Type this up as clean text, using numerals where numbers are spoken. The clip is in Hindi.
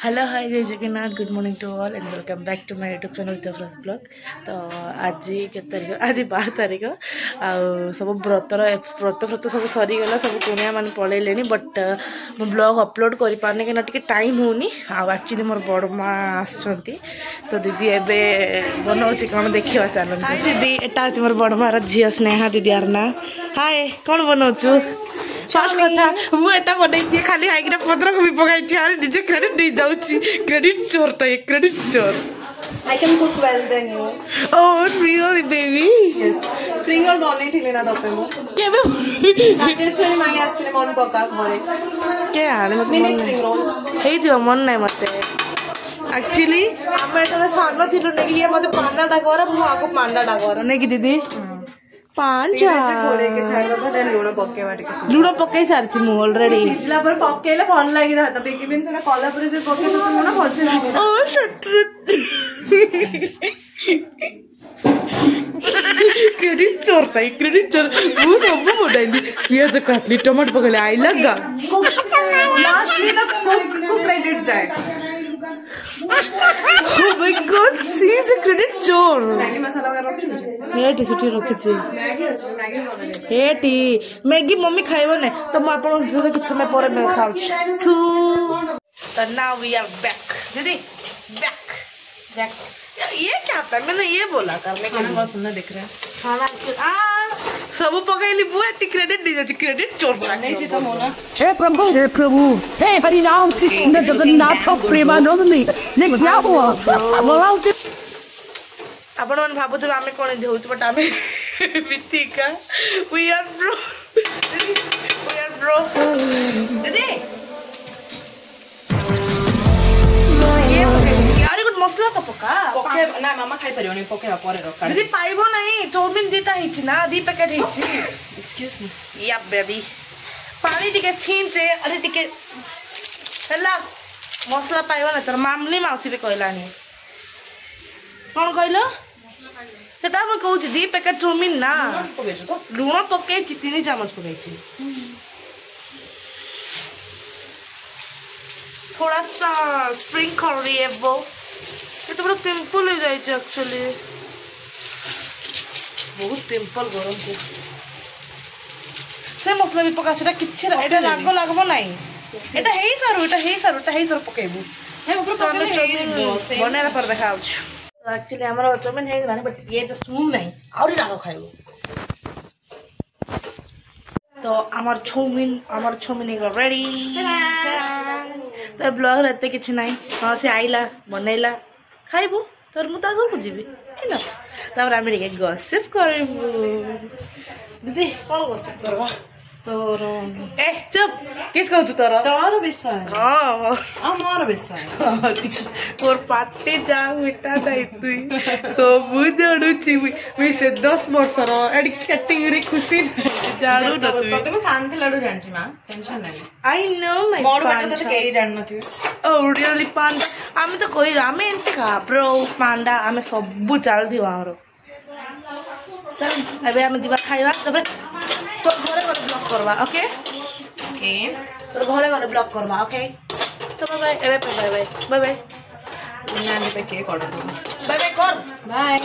हेलो हाय जय Jagannath good morning to all and welcome back to my YouTube channel with fresh blog. तो आज के तारीख आज 12 तारीख सब व्रत सब सरीगला सब कुणिया मान पलैले बट मो ब्लॉग अपलोड कर पारनी कि टे टाइम होनी एक्चुअली मोर बड़ माँ आसछंती तो दीदी एबे बनाउछि कौन देखिवा चलो। हाय दीदी एटा अछि मोर बड़ मार झिया स्नेहा दीदी आर ना। हाय कौन बनाउछु फर्स्ट कथा मु एटा बनैछि खाली हाइकिना पत्र को भी पकाइछि और निजे क्रेडिट दे जाउछि। क्रेडिट चोर क्रेडिट चोर। I can cook well than you. Oh really baby? Yes. Spring roll बनै थिले ना तपे मु केबे राजेश्वरी माई आस्थिले मन पका घरे के आले मत मिनी स्प्रिंग रोल्स हेइ दियो मन नै मते एक्चुअली हम एटा सानो थिलु नै कि मते पांडा डाकर मु आको पांडा डाकर नै कि दीदी पांच घोड़े के छाड़ दबो देन लूण पकेवा टिके लूण पकई सारछि मु ऑलरेडी सिजला पर पकेले भल लागि रहत बेकी बिन सेना कला पर जे पके तो लूण भलसे ओ शट क्रेडिट चोर वो सब बोडाइली पियाज काटली टमाटर पकले आई लगा लास्ट में ना को क्रेडिट जाए। Oh my god, she is a credit चोर। मैगी मसाला वगैरह रखछु हेटी सुठी रखिछि मैगी अछि मैगी बनले हेटी मैगी मम्मी खाइबो ने तो म आपन जो कुछ समय पर मैं खाउछि टू। तो नाउ वी आर बैक दीदी बैक ये क्या था मैंने ये बोला था मैं खाना बहुत सुंदर दिख रहा है खाना सब पकाइली बुआ टी क्रेडिट दे जाछि क्रेडिट चोर नहीं छी तो मोना हे प्रभु हे हरिनाम कृष्ण जगन्नाथ प्रेमानंद ये क्या हुआ बोलाओ आपण मन भाबुत आमे कोन देउछ बट आमे बितिका वी आर ब्रो दीदी यार गुड मसला तो पका पके ना मामा खाइ परियोनी पके परे रखा दीदी पाइबो नहीं चाउमिन दीटा हिची ना दी पैकेट हिची एक्सक्यूज मी या बेबी पानी टिके छींचे अरे टिके हला मसला पाइबो ना तर मामली माउसी भी कहलानी कौन कहलो सेटा हम कहू दी पैकेट चाउमिन ना लूण पके 3 चामच पकाई थोड़ा सा स्प्रिंकल रिएबो ये तो बड़ा पिंपल हो जाए एक्चुअली बहुत पिंपल गरम को से मसला भी पका सेटा किछि एटा राग लागबो नाही एटा हेई सारू पकेबो हे ऊपर पके बनेला पर देखाउ तो एक्चुअली हमर चाउमिन हे गरानी बट ये तो स्मूथ नहीं और राग खाइबो तो हमार चाउमिन एक रेडी तो ब्लॉग रहते किछ नहीं हाँ से आइला बनैला खाइबू तोर मु घर को जीवी ठीक तापर आम टे गसिप करबू दीदी कौन गसिप करवा तोर ए चुप किस कहू तोर विषय हाँ मोर विषय मोर पाटे जा बेटा दाई तुई सब जड़ुची मुई से 10 वर्षर एडी कटिंग रे खुशी जाडू न तुई तते मैं शांति लडू जानची मां टेंशन नहीं आई नो माय मोर बेटा तो केई जान नथि ओ रियली पांडा आमे तो कोई आमे एंते खा ब्रो पांडा आमे सब चाल दिवा हमरो चल अबे आमे जीवा खाइबा तबे तो घरे ब्लॉक करवा ओके तो घरे ब्लॉक करवा ओके तो bye bye bye bye bye bye मैं पे केक ऑर्डर करूं बाय बाय कर बाय।